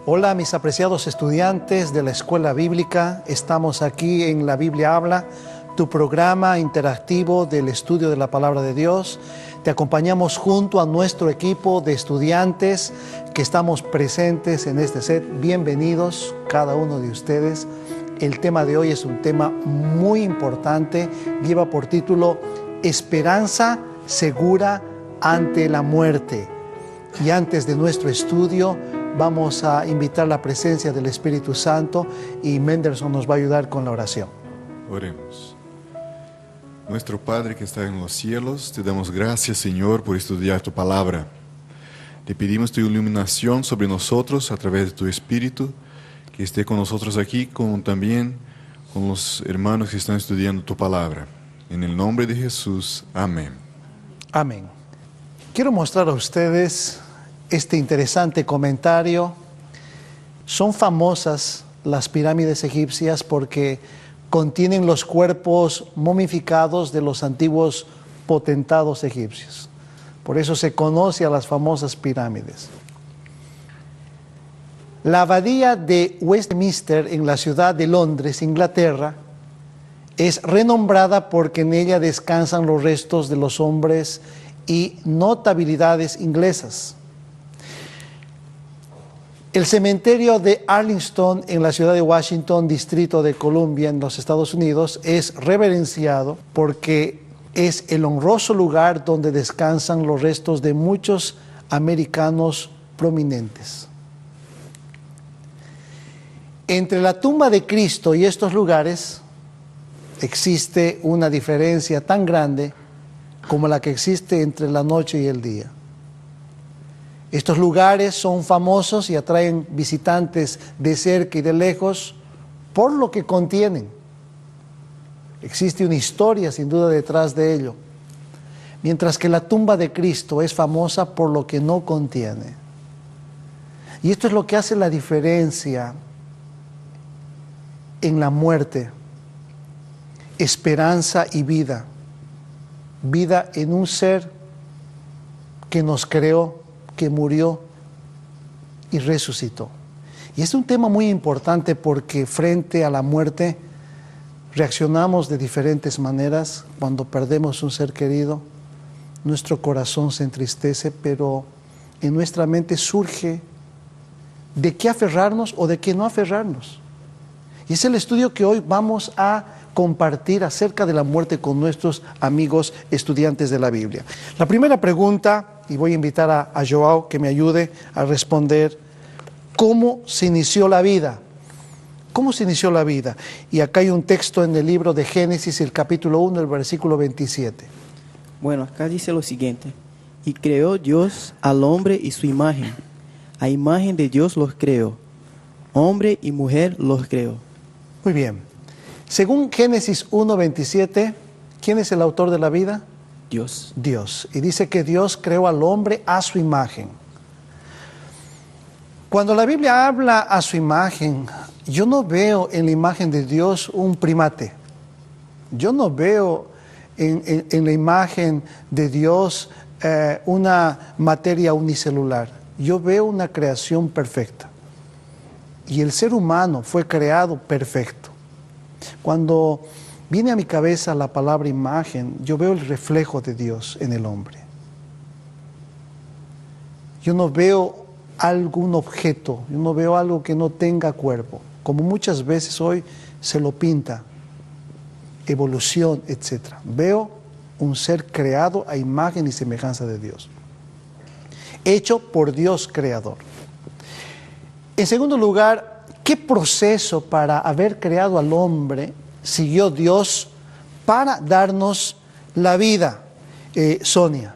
Hola mis apreciados estudiantes de la Escuela Bíblica, estamos aquí en La Biblia Habla, tu programa interactivo del estudio de la Palabra de Dios. Te acompañamos junto a nuestro equipo de estudiantes que estamos presentes en este set. Bienvenidos cada uno de ustedes. El tema de hoy es un tema muy importante, lleva por título Esperanza segura ante la muerte. Y antes de nuestro estudio, vamos a invitar la presencia del Espíritu Santo y Mendelson nos va a ayudar con la oración. Oremos. Nuestro Padre que está en los cielos, te damos gracias, Señor, por estudiar tu palabra. Te pedimos tu iluminación sobre nosotros a través de tu Espíritu, que esté con nosotros aquí, como también con los hermanos que están estudiando tu palabra. En el nombre de Jesús, amén. Amén. Quiero mostrar a ustedes este interesante comentario. Son famosas las pirámides egipcias porque contienen los cuerpos momificados de los antiguos potentados egipcios. Por eso se conoce a las famosas pirámides. La abadía de Westminster en la ciudad de Londres, Inglaterra, es renombrada porque en ella descansan los restos de los hombres y notabilidades inglesas. El cementerio de Arlington en la ciudad de Washington, Distrito de Columbia, en los Estados Unidos, es reverenciado porque es el honroso lugar donde descansan los restos de muchos americanos prominentes. Entre la tumba de Cristo y estos lugares existe una diferencia tan grande como la que existe entre la noche y el día. Estos lugares son famosos y atraen visitantes de cerca y de lejos por lo que contienen. Existe una historia sin duda detrás de ello, mientras que la tumba de Cristo es famosa por lo que no contiene. Y esto es lo que hace la diferencia en la muerte, esperanza y vida. Vida en un ser que nos creó, que murió y resucitó. Y es un tema muy importante porque frente a la muerte reaccionamos de diferentes maneras. Cuando perdemos un ser querido, nuestro corazón se entristece, pero en nuestra mente surge de qué aferrarnos o de qué no aferrarnos. Y es el estudio que hoy vamos a compartir acerca de la muerte con nuestros amigos estudiantes de la Biblia. La primera pregunta, y voy a invitar a Joao que me ayude a responder, ¿cómo se inició la vida? ¿Cómo se inició la vida? Y acá hay un texto en el libro de Génesis, el capítulo 1, el versículo 27. Bueno, acá dice lo siguiente: y creó Dios al hombre y su imagen, a imagen de Dios los creó, hombre y mujer los creó. Muy bien. Según Génesis 1:27, ¿quién es el autor de la vida? Dios. Dios. Y dice que Dios creó al hombre a su imagen. Cuando la Biblia habla a su imagen, yo no veo en la imagen de Dios un primate. Yo no veo en la imagen de Dios una materia unicelular. Yo veo una creación perfecta. Y el ser humano fue creado perfecto. Cuando viene a mi cabeza la palabra imagen, yo veo el reflejo de Dios en el hombre. Yo no veo algún objeto, yo no veo algo que no tenga cuerpo, como muchas veces hoy se lo pinta, evolución, etc. Veo un ser creado a imagen y semejanza de Dios, hecho por Dios creador. En segundo lugar, ¿qué proceso para haber creado al hombre siguió Dios para darnos la vida? Sonia,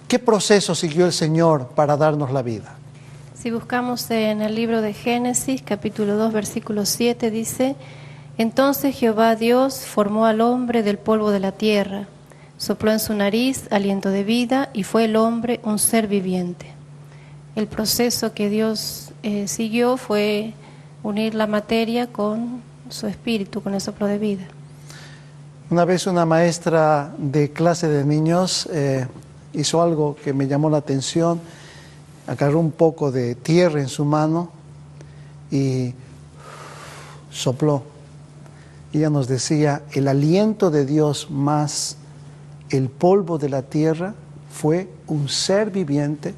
¿qué proceso siguió el Señor para darnos la vida? Si buscamos en el libro de Génesis, capítulo 2, versículo 7, dice: entonces Jehová Dios formó al hombre del polvo de la tierra, sopló en su nariz aliento de vida y fue el hombre un ser viviente. El proceso que Dios siguió fue unir la materia con su espíritu, con el soplo de vida. Una vez una maestra de clase de niños hizo algo que me llamó la atención. Agarró un poco de tierra en su mano y sopló. Ella nos decía, el aliento de Dios más el polvo de la tierra fue un ser viviente,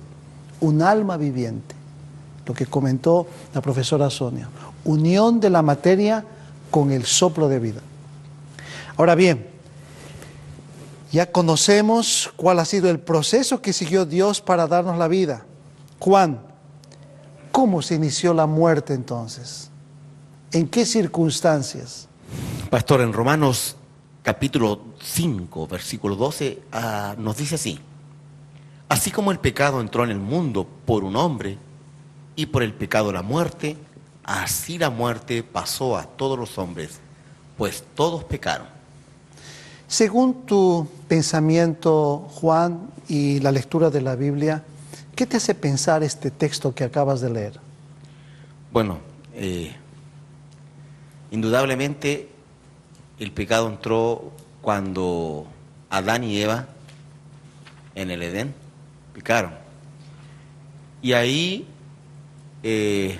un alma viviente. Lo que comentó la profesora Sonia. Unión de la materia con el soplo de vida. Ahora bien, ya conocemos cuál ha sido el proceso que siguió Dios para darnos la vida. Juan, ¿cómo se inició la muerte entonces? ¿En qué circunstancias? Pastor, en Romanos capítulo 5, versículo 12, nos dice así: así como el pecado entró en el mundo por un hombre, y por el pecado la muerte, así la muerte pasó a todos los hombres, pues todos pecaron. Según tu pensamiento, Juan, y la lectura de la Biblia, ¿qué te hace pensar este texto que acabas de leer? Bueno, indudablemente el pecado entró cuando Adán y Eva en el Edén pecaron. Y ahí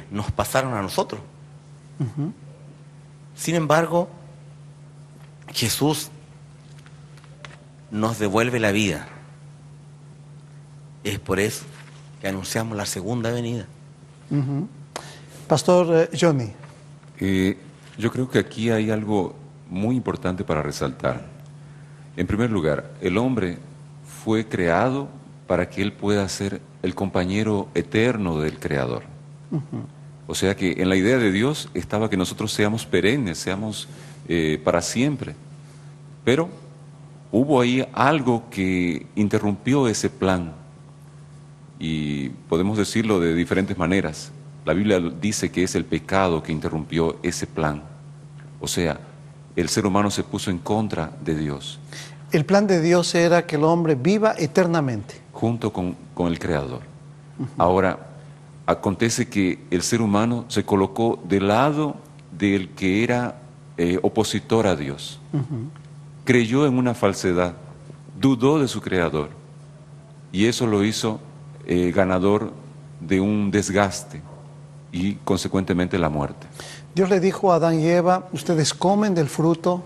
nos pasaron a nosotros. Uh-huh. Sin embargo, Jesús nos devuelve la vida. Es por eso que anunciamos la segunda venida. Uh-huh. Pastor Johnny. Yo creo que aquí hay algo muy importante para resaltar. En primer lugar, el hombre fue creado para que él pueda ser el compañero eterno del Creador. Uh-huh. O sea que en la idea de Dios estaba que nosotros seamos perennes, seamos para siempre. Pero hubo ahí algo que interrumpió ese plan. Y podemos decirlo de diferentes maneras. La Biblia dice que es el pecado que interrumpió ese plan. O sea, el ser humano se puso en contra de Dios. El plan de Dios era que el hombre viva eternamente. Junto con el Creador. Uh-huh. Ahora, acontece que el ser humano se colocó del lado del que era opositor a Dios. Uh-huh. Creyó en una falsedad, dudó de su Creador. Y eso lo hizo ganador de un desgaste y consecuentemente la muerte. Dios le dijo a Adán y Eva, ustedes comen del fruto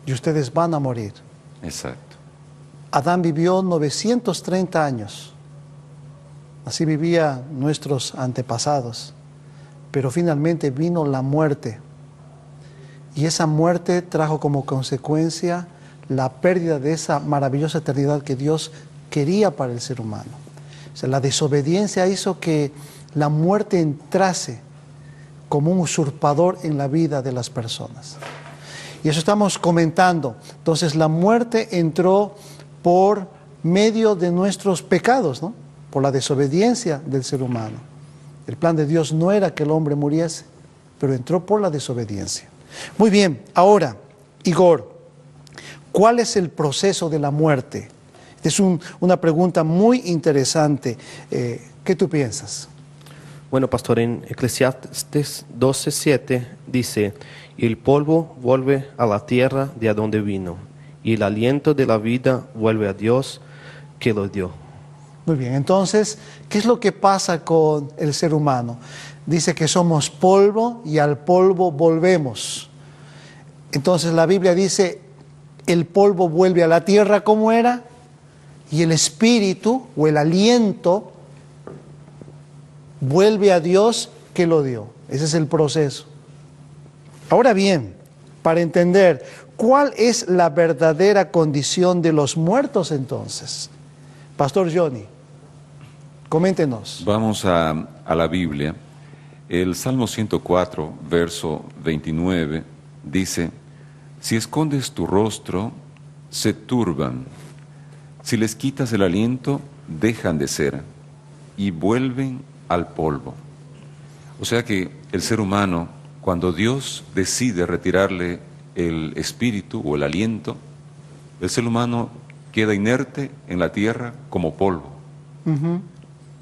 y ustedes van a morir. Exacto. Adán vivió 930 años. Así vivían nuestros antepasados. Pero finalmente vino la muerte. Y esa muerte trajo como consecuencia la pérdida de esa maravillosa eternidad que Dios quería para el ser humano. O sea, la desobediencia hizo que la muerte entrase como un usurpador en la vida de las personas. Y eso estamos comentando. Entonces la muerte entró por medio de nuestros pecados, ¿no? Por la desobediencia del ser humano. El plan de Dios no era que el hombre muriese, pero entró por la desobediencia. Muy bien, ahora, Igor, ¿cuál es el proceso de la muerte? Es una pregunta muy interesante. ¿Qué tú piensas? Bueno, pastor, en Eclesiastes 12:7 dice: y el polvo vuelve a la tierra de donde vino, y el aliento de la vida vuelve a Dios que lo dio. Muy bien, entonces, ¿qué es lo que pasa con el ser humano? Dice que somos polvo y al polvo volvemos. Entonces la Biblia dice, el polvo vuelve a la tierra como era, y el espíritu o el aliento vuelve a Dios que lo dio. Ese es el proceso. Ahora bien, para entender, ¿cuál es la verdadera condición de los muertos entonces? Pastor Johnny, coméntenos. Vamos a la Biblia. El Salmo 104, verso 29, dice: si escondes tu rostro, se turban. Si les quitas el aliento, dejan de ser y vuelven al polvo. O sea que el ser humano, cuando Dios decide retirarle el espíritu o el aliento, El ser humano queda inerte en la tierra como polvo.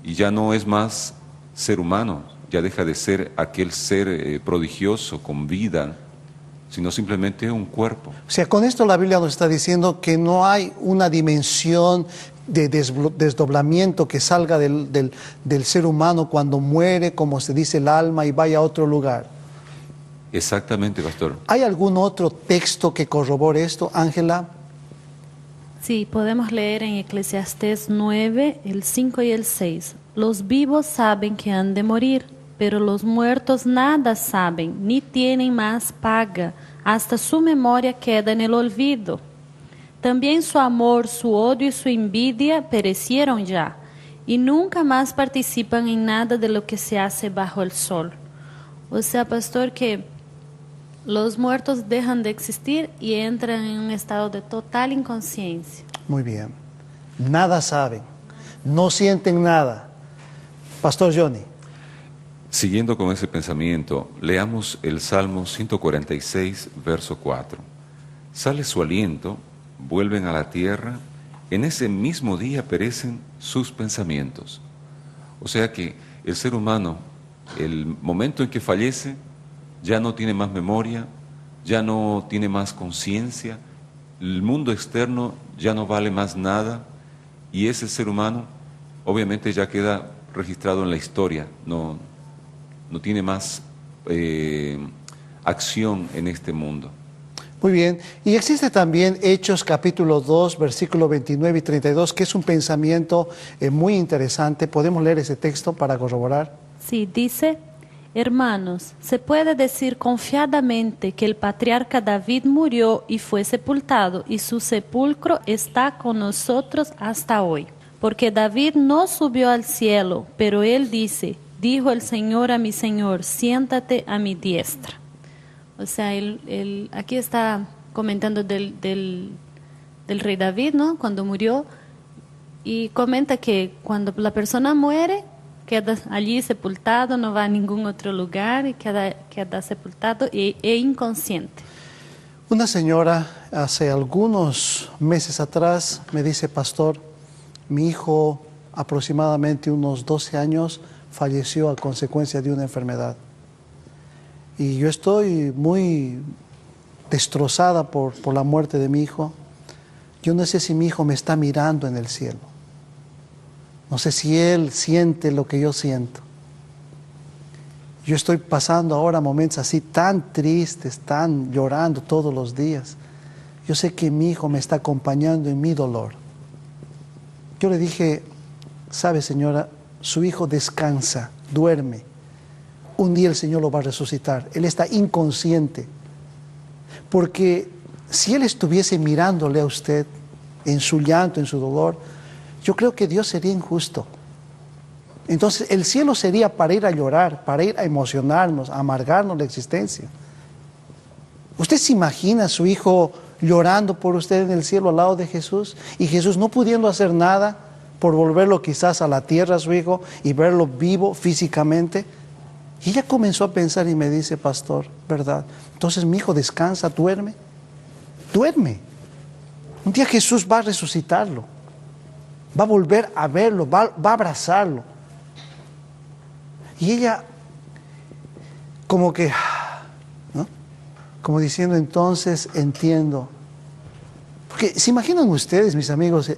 Y ya no es más ser humano, ya deja de ser aquel ser prodigioso, con vida, sino simplemente un cuerpo. O sea, con esto la Biblia nos está diciendo que no hay una dimensión de desdoblamiento que salga del ser humano cuando muere, como se dice, el alma y vaya a otro lugar. Exactamente, pastor. ¿Hay algún otro texto que corrobore esto, Ángela? Sí, podemos leer en Eclesiastés 9, el 5 y el 6. Los vivos saben que han de morir, pero los muertos nada saben, ni tienen más paga, hasta su memoria queda en el olvido. También su amor, su odio y su envidia perecieron ya, y nunca más participan en nada de lo que se hace bajo el sol. O sea, pastor, que los muertos dejan de existir y entran en un estado de total inconsciencia. Muy bien. Nada saben, no sienten nada. Pastor Johnny. Siguiendo con ese pensamiento, leamos el Salmo 146, verso 4. Sale su aliento, vuelven a la tierra, en ese mismo día perecen sus pensamientos. O sea que el ser humano, el momento en que fallece, ya no tiene más memoria, ya no tiene más conciencia, el mundo externo ya no vale más nada y ese ser humano obviamente ya queda registrado en la historia, no tiene más acción en este mundo. Muy bien. Y existe también Hechos capítulo 2, versículo 29 y 32, que es un pensamiento muy interesante. ¿Podemos leer ese texto para corroborar? Sí, dice: hermanos, se puede decir confiadamente que el patriarca David murió y fue sepultado, y su sepulcro está con nosotros hasta hoy. Porque David no subió al cielo, pero él dice: dijo el Señor a mi Señor, siéntate a mi diestra. O sea, aquí está comentando del rey David, ¿no? Cuando murió, y comenta que cuando la persona muere, queda allí sepultado, no va a ningún otro lugar y queda sepultado e inconsciente. Una señora hace algunos meses atrás me dice: pastor, mi hijo aproximadamente unos 12 años falleció a consecuencia de una enfermedad. Y yo estoy muy destrozada por la muerte de mi hijo. Yo no sé si mi hijo me está mirando en el cielo. No sé si él siente lo que yo siento. Yo estoy pasando ahora momentos así tan tristes, tan llorando todos los días. Yo sé que mi hijo me está acompañando en mi dolor. Yo le dije: sabe, señora, su hijo descansa, duerme. Un día el Señor lo va a resucitar. Él está inconsciente. Porque si Él estuviese mirándole a usted en su llanto, en su dolor, yo creo que Dios sería injusto. Entonces el cielo sería para ir a llorar, para ir a emocionarnos, a amargarnos la existencia. ¿Usted se imagina a su hijo llorando por usted en el cielo al lado de Jesús? Y Jesús no pudiendo hacer nada por volverlo quizás a la tierra a su hijo y verlo vivo físicamente. Y ella comenzó a pensar y me dice: pastor, ¿verdad? Entonces mi hijo descansa, duerme. Duerme. Un día Jesús va a resucitarlo. Va a volver a verlo, va a abrazarlo. Y ella, como que, ¿no? Como diciendo: entonces entiendo. Porque se imaginan ustedes, mis amigos,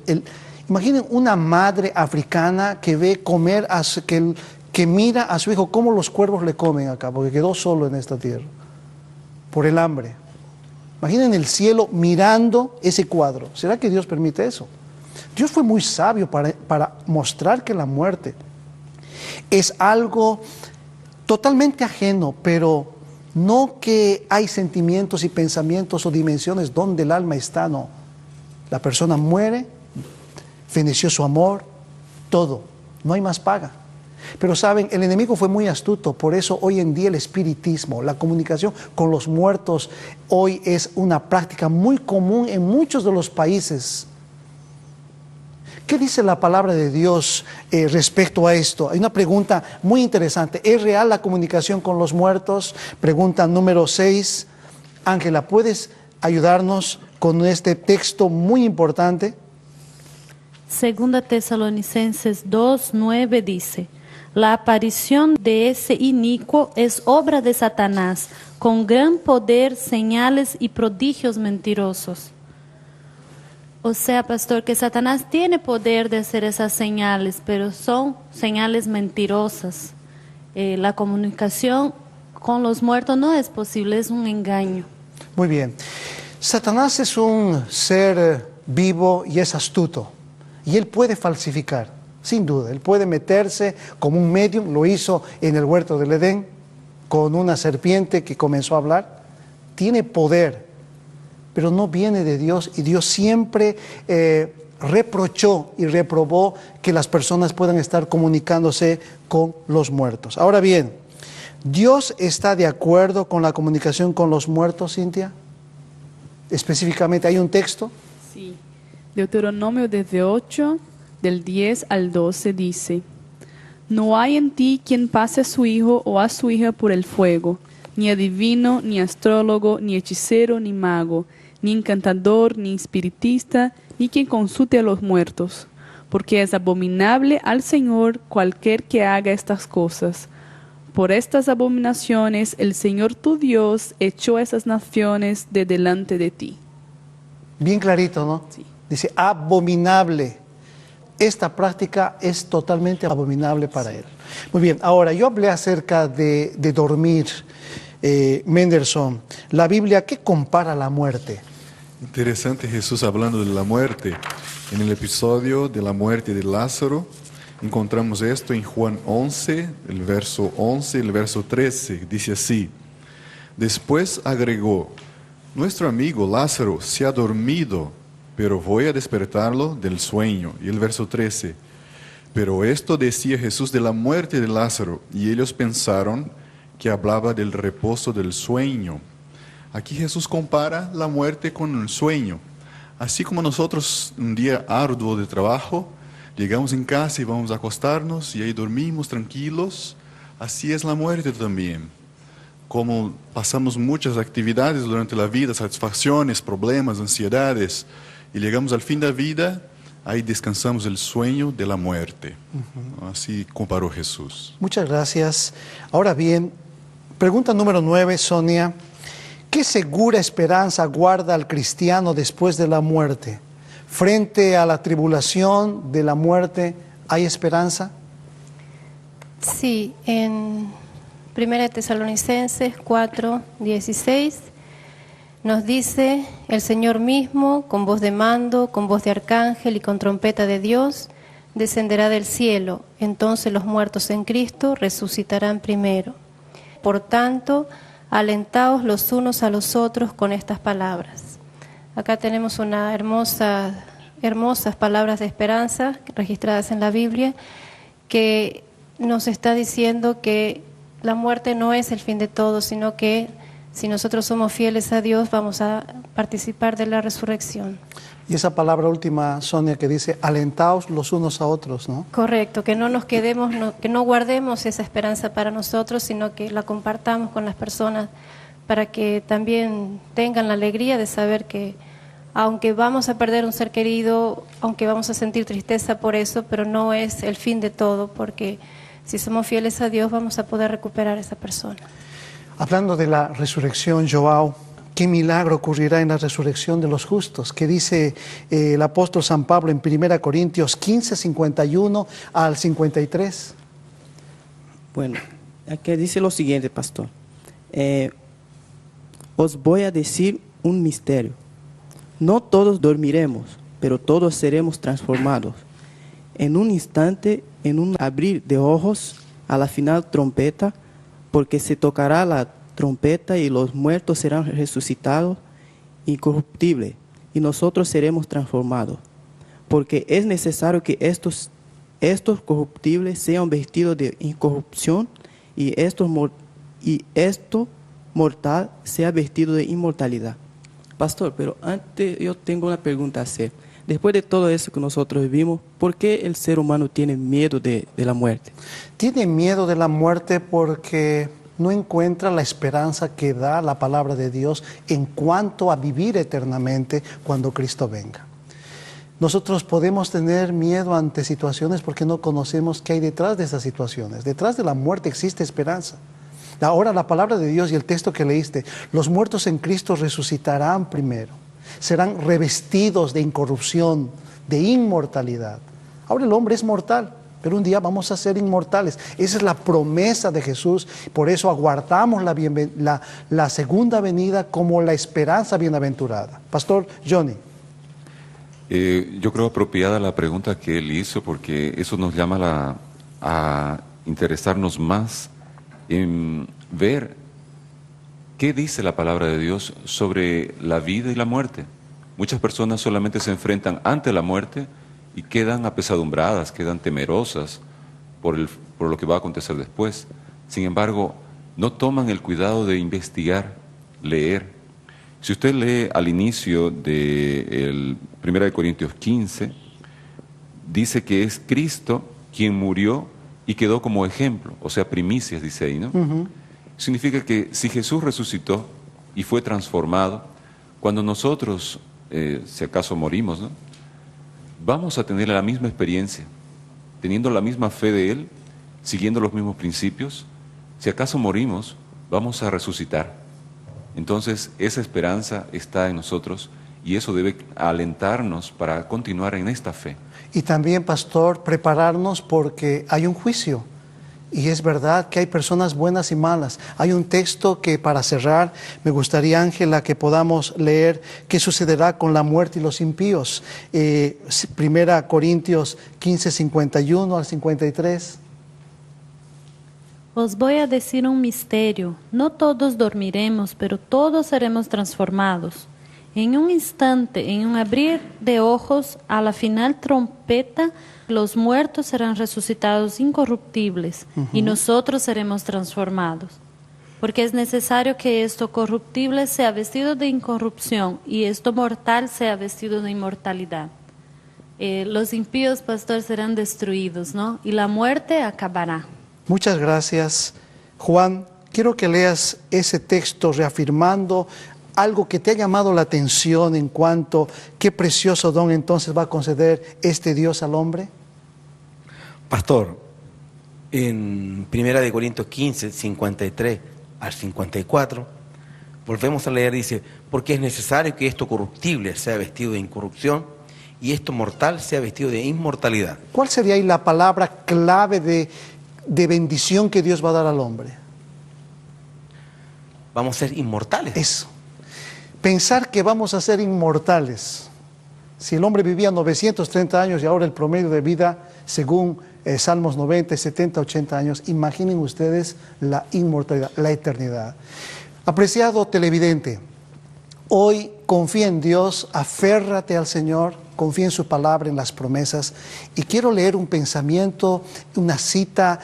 imaginen una madre africana que ve comer, que mira a su hijo cómo los cuervos le comen acá, porque quedó solo en esta tierra, por el hambre. Imaginen el cielo mirando ese cuadro. ¿Será que Dios permite eso? Dios fue muy sabio para mostrar que la muerte es algo totalmente ajeno, pero no que hay sentimientos y pensamientos o dimensiones donde el alma está, no. La persona muere, feneció su amor, todo, no hay más paga. Pero saben, el enemigo fue muy astuto, por eso hoy en día el espiritismo, la comunicación con los muertos, hoy es una práctica muy común en muchos de los países. ¿Qué dice la palabra de Dios respecto a esto? Hay una pregunta muy interesante. ¿Es real la comunicación con los muertos? Pregunta número 6. Ángela, ¿puedes ayudarnos con este texto muy importante? Segunda Tesalonicenses 2:9 dice: la aparición de ese inicuo es obra de Satanás, con gran poder, señales y prodigios mentirosos. O sea, pastor, que Satanás tiene poder de hacer esas señales, pero son señales mentirosas. La comunicación con los muertos no es posible, es un engaño. Muy bien. Satanás es un ser vivo y es astuto. Y él puede falsificar, sin duda. Él puede meterse como un medium, lo hizo en el huerto del Edén, con una serpiente que comenzó a hablar. Tiene poder, pero no viene de Dios. Y Dios siempre reprochó y reprobó que las personas puedan estar comunicándose con los muertos. Ahora bien, ¿Dios está de acuerdo con la comunicación con los muertos, Cintia? Específicamente, ¿hay un texto? Sí. Deuteronomio 18, del 10 al 12 dice: no hay en ti quien pase a su hijo o a su hija por el fuego, ni adivino, ni astrólogo, ni hechicero, ni mago, ni encantador, ni espiritista, ni quien consulte a los muertos, porque es abominable al Señor cualquier que haga estas cosas. Por estas abominaciones el Señor tu Dios echó a esas naciones de delante de ti. Bien clarito, ¿no? Sí. Dice, abominable. Esta práctica es totalmente abominable para él. Muy bien, ahora yo hablé acerca de dormir, Mendelssohn. La Biblia, ¿qué compara la muerte? Interesante Jesús hablando de la muerte. En el episodio de la muerte de Lázaro, encontramos esto en Juan 11, el verso 11 y el verso 13. Dice así: después agregó, nuestro amigo Lázaro se ha dormido, pero voy a despertarlo del sueño. Y el verso 13, pero esto decía Jesús de la muerte de Lázaro, y ellos pensaron que hablaba del reposo del sueño. Aquí Jesús compara la muerte con el sueño. Así como nosotros un día arduo de trabajo, llegamos en casa y vamos a acostarnos y ahí dormimos tranquilos, así es la muerte también. Como pasamos muchas actividades durante la vida, satisfacciones, problemas, ansiedades, y llegamos al fin de la vida, ahí descansamos el sueño de la muerte. Así comparó Jesús. Muchas gracias. Ahora bien, pregunta número 9, Sonia. ¿Qué segura esperanza guarda al cristiano después de la muerte? Frente a la tribulación de la muerte, ¿hay esperanza? Sí, en 1 Tesalonicenses 4:16 nos dice: el Señor mismo, con voz de mando, con voz de arcángel y con trompeta de Dios, descenderá del cielo. Entonces los muertos en Cristo resucitarán primero. Por tanto, alentaos los unos a los otros con estas palabras. Acá tenemos unas hermosas palabras de esperanza registradas en la Biblia, que nos está diciendo que la muerte no es el fin de todo, sino que si nosotros somos fieles a Dios, vamos a participar de la resurrección. Y esa palabra última, Sonia, que dice, alentaos los unos a otros, ¿no? Correcto, que no nos quedemos, que no guardemos esa esperanza para nosotros, sino que la compartamos con las personas para que también tengan la alegría de saber que aunque vamos a perder un ser querido, aunque vamos a sentir tristeza por eso, pero no es el fin de todo, porque si somos fieles a Dios vamos a poder recuperar a esa persona. Hablando de la resurrección, Joao, ¿qué milagro ocurrirá en la resurrección de los justos? ¿Qué dice el apóstol San Pablo en 1 Corintios 15, 51 al 53? Bueno, aquí dice lo siguiente, pastor. Os voy a decir un misterio. No todos dormiremos, pero todos seremos transformados. En un instante, en un abrir de ojos, a la final trompeta, porque se tocará la trompeta y los muertos serán resucitados incorruptibles, y nosotros seremos transformados. Porque es necesario que estos corruptibles sean vestidos de incorrupción y esto mortal sea vestido de inmortalidad. Pastor, pero antes yo tengo una pregunta a hacer. Después de todo eso que nosotros vivimos, ¿por qué el ser humano tiene miedo de la muerte? Tiene miedo de la muerte porque no encuentra la esperanza que da la palabra de Dios en cuanto a vivir eternamente cuando Cristo venga. Nosotros podemos tener miedo ante situaciones porque no conocemos qué hay detrás de esas situaciones. Detrás de la muerte existe esperanza. Ahora la palabra de Dios y el texto que leíste, los muertos en Cristo resucitarán primero, serán revestidos de incorrupción, de inmortalidad. Ahora el hombre es mortal, pero un día vamos a ser inmortales. Esa es la promesa de Jesús, por eso aguardamos la segunda venida como la esperanza bienaventurada. Pastor Johnny. Yo creo apropiada la pregunta que él hizo, porque eso nos llama a interesarnos más en ver qué dice la palabra de Dios sobre la vida y la muerte. Muchas personas solamente se enfrentan ante la muerte y quedan apesadumbradas, quedan temerosas por lo que va a acontecer después. Sin embargo, no toman el cuidado de investigar, leer. Si usted lee al inicio de 1 Corintios 15, dice que es Cristo quien murió y quedó como ejemplo, o sea, primicias, dice ahí, ¿no? Significa que si Jesús resucitó y fue transformado, cuando nosotros, si acaso morimos, ¿no?, vamos a tener la misma experiencia, teniendo la misma fe de Él, siguiendo los mismos principios. Si acaso morimos, vamos a resucitar. Entonces, esa esperanza está en nosotros y eso debe alentarnos para continuar en esta fe. Y también, pastor, prepararnos porque hay un juicio. Y es verdad que hay personas buenas y malas. Hay un texto que, para cerrar, me gustaría, Ángela, que podamos leer qué sucederá con la muerte y los impíos. 1 Corintios 15, 51 al 53. Os voy a decir un misterio. No todos dormiremos, pero todos seremos transformados. En un instante, en un abrir de ojos, a la final trompeta, los muertos serán resucitados incorruptibles y nosotros seremos transformados. Porque es necesario que esto corruptible sea vestido de incorrupción y esto mortal sea vestido de inmortalidad. Los impíos, pastor, serán destruidos, ¿no? Y la muerte acabará. Muchas gracias. Juan, quiero que leas ese texto reafirmando algo que te ha llamado la atención en cuanto a qué precioso don entonces va a conceder este Dios al hombre. Pastor, en 1 Corintios 15, 53 al 54, volvemos a leer, dice, porque es necesario que esto corruptible sea vestido de incorrupción y esto mortal sea vestido de inmortalidad. ¿Cuál sería ahí la palabra clave de bendición que Dios va a dar al hombre? Vamos a ser inmortales. Eso. Pensar que vamos a ser inmortales. Si el hombre vivía 930 años y ahora el promedio de vida, según Salmos 90, 70, 80 años, imaginen ustedes la inmortalidad, la eternidad. Apreciado televidente, hoy confía en Dios, aférrate al Señor, confía en su palabra, en las promesas. Y quiero leer un pensamiento, una cita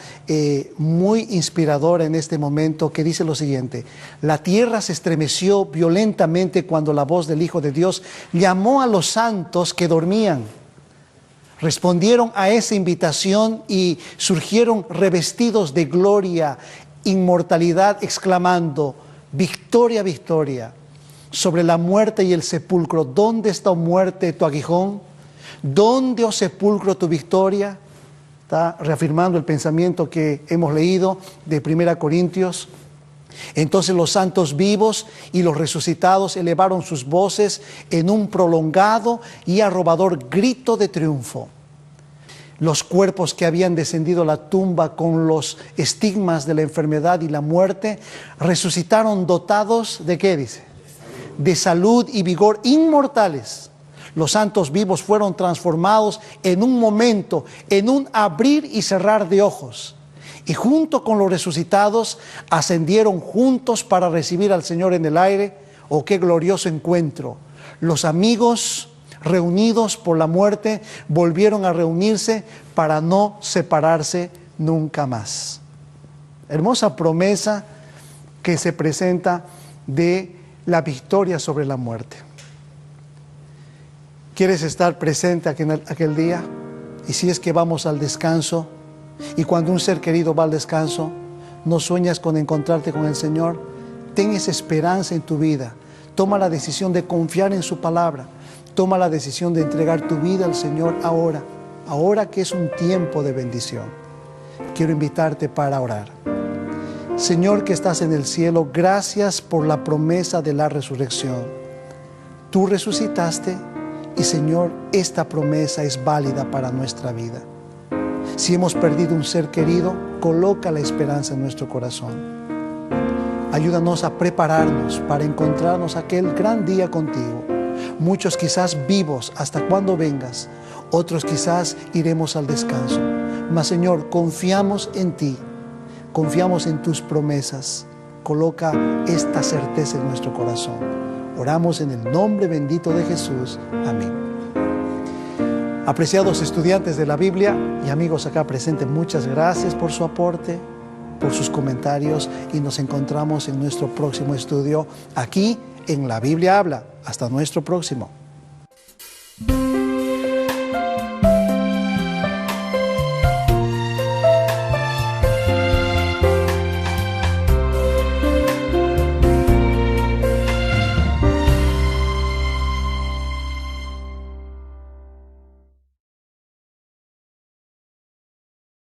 muy inspiradora en este momento que dice lo siguiente: la tierra se estremeció violentamente cuando la voz del Hijo de Dios llamó a los santos que dormían. Respondieron a esa invitación y surgieron revestidos de gloria, inmortalidad, exclamando: victoria, victoria sobre la muerte y el sepulcro. ¿Dónde está, oh muerte, tu aguijón? ¿Dónde, oh sepulcro, tu victoria? Está reafirmando el pensamiento que hemos leído de 1 Corintios. Entonces los santos vivos y los resucitados elevaron sus voces en un prolongado y arrobador grito de triunfo. Los cuerpos que habían descendido a la tumba con los estigmas de la enfermedad y la muerte resucitaron dotados ¿de qué dice? De salud y vigor inmortales. Los santos vivos fueron transformados en un momento, en un abrir y cerrar de ojos. Y junto con los resucitados ascendieron juntos para recibir al Señor en el aire. ¡Oh, qué glorioso encuentro! Los amigos reunidos por la muerte volvieron a reunirse para no separarse nunca más. Hermosa promesa que se presenta de la victoria sobre la muerte. ¿Quieres estar presente aquel día? Y si es que vamos al descanso, y cuando un ser querido va al descanso, no sueñas con encontrarte con el Señor, ten esa esperanza en tu vida. Toma la decisión de confiar en su palabra. Toma la decisión de entregar tu vida al Señor ahora que es un tiempo de bendición. Quiero invitarte para orar. Señor que estás en el cielo, gracias por la promesa de la resurrección. Tú resucitaste y, Señor, esta promesa es válida para nuestra vida. Si hemos perdido un ser querido, coloca la esperanza en nuestro corazón. Ayúdanos a prepararnos para encontrarnos aquel gran día contigo. Muchos quizás vivos hasta cuando vengas, otros quizás iremos al descanso. Mas, Señor, confiamos en ti, confiamos en tus promesas. Coloca esta certeza en nuestro corazón. Oramos en el nombre bendito de Jesús. Amén. Apreciados estudiantes de la Biblia y amigos acá presentes, muchas gracias por su aporte, por sus comentarios, y nos encontramos en nuestro próximo estudio aquí en La Biblia Habla. Hasta nuestro próximo.